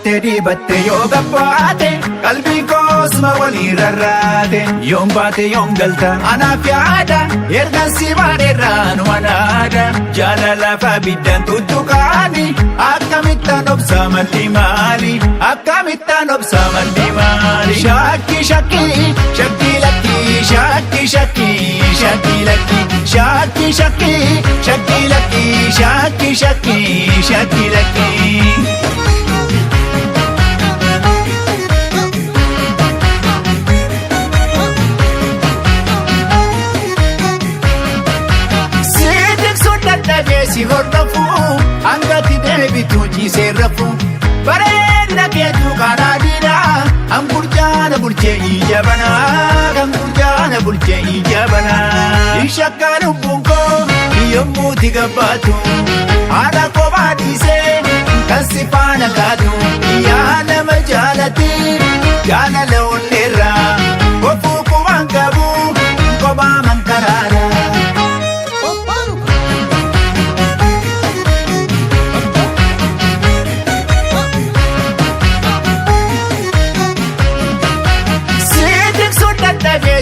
Dibatte dibatte yoo gabbaate qalbii koosuma walii rarraate yoon baate yoon galta anaaf yaada ergan si baadeerraa nu anaada jaalala fabiddaan tuttuqaani akkamittaan obsa malli maali akkamittaan obsa malli maali shakki shakki shakki lakki shakki shakki shakki lakki shakki shakki shakki lakki shakki shakki shakki lakki si hordofu angati deebitu jiisee rafu bareedina keetu kanaadina angurjaana bulchee ijabana angurjaana bulchee ijabana ishakkaan ubbunko yommuu tigabbaatu haadha kophaa dhiisee kan si faana kaatu yaa nama jaalati jaalala onneerraa kofuu qubaan qabu kophaa mankaraara.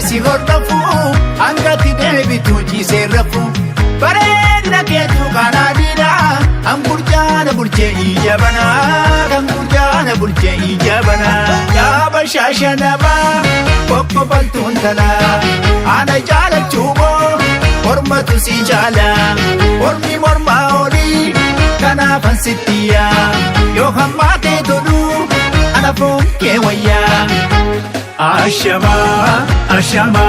Si hordofu angati deebitu jiisee rafu bareedina keetu kanaadina angurjaana bulchee ijabana angurjaana bulchee ijabana yaaba shaashanaba kokkobaltuun tala ana jaalachuumoo mormatu si jaala mormi mormaa olii kanaafan sittiya yoo hammaatee tolu ana foon kee wayyaa. Ashama, Ashama,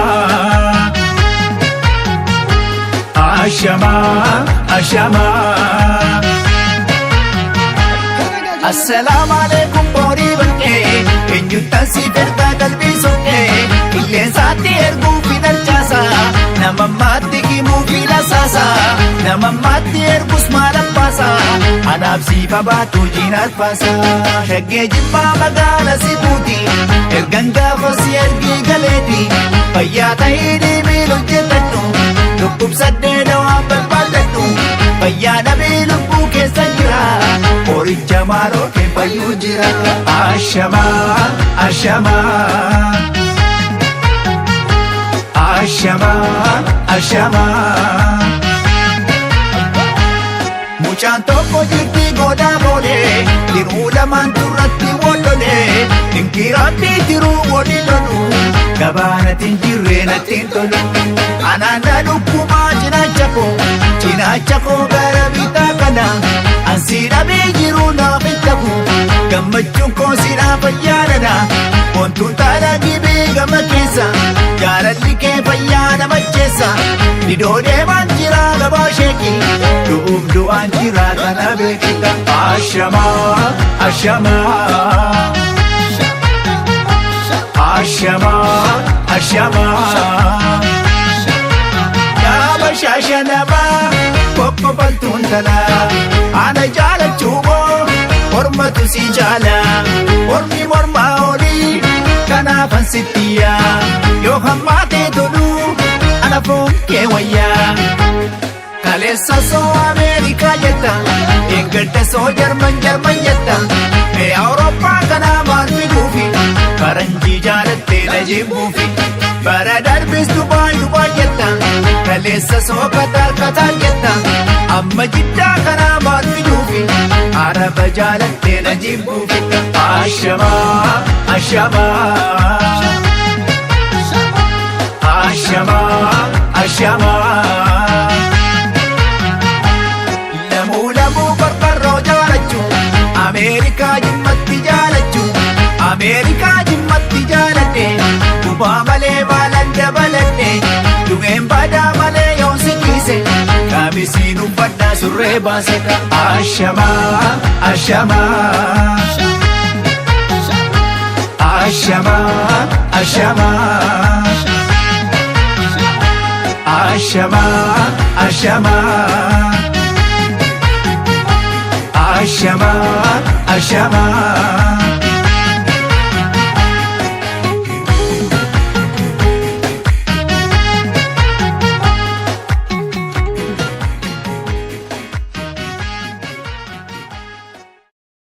Ashama, Ashama. Assalamu alaikum bori banke, kenyutan si berta kalbi sonke, illensati ergu final jasa, nama mati kimu fila sasa, nama mati ergus malam pasa, anab si babatu jinar pasa, shagge jibba magala si puti. Erganga fosi ergi galeti fayyaa ta'ee deemee hojjetadhu dhukkubsaddee dawaan barbaadadhu fayyaa dhabee lubbuu keessa jira qoricha maaloo kee fayyuu jira. Ashama Ashama Ashama Ashama mucaan tokko jirti goodaa boolee diruu lamaan turratti walloolee inkiraatti tiruu wali lolu gabaanatiin jirree nattiin tolu anaana dhukkumaa cinaacha koo gara bitaa kana ansii dhabee jiruu naaf hin ta'u gammachuun koo sinaa fayyaadana wantuun taala gibee gama keessa jaalalli kee fayyaa nama jeessa didoo deemaan jira gabaa sheeki du'uuf du'aan jira kana beekita. Ashama Ashama Ashama Ashama yaaba shaashanaba kokkobaltuun tala ana jaalachuumoo mormatu si jaala mormi mormaa olii kanaafan sittiya yoo hammaatee tolu ana foon kee wayyaa. Kaleessa soo Ameerikaa jetta eeggadda soo Jarman jetta mee Awurooppaa kanaa maal fiduufi faranjii jaalattee na jibbuufi bara darbis Dubaay jetta kaleessa soo Qatar jetta amma Jiddaa kanaa maal fiduufi Araba jaalattee na jibbuufi. Ashama Ashama Ashama Ashama. Ameerikaa jimmatti jaalachu Ameerikaa jimmatti jaaladhe gubaa malee baalan dabaladhe dhugeen badaa malee yoon si dhiise kaabisiin uffadhaa surree baase. Ashama Ashama Ashama Ashama Ashama Ashama Ashama Ashama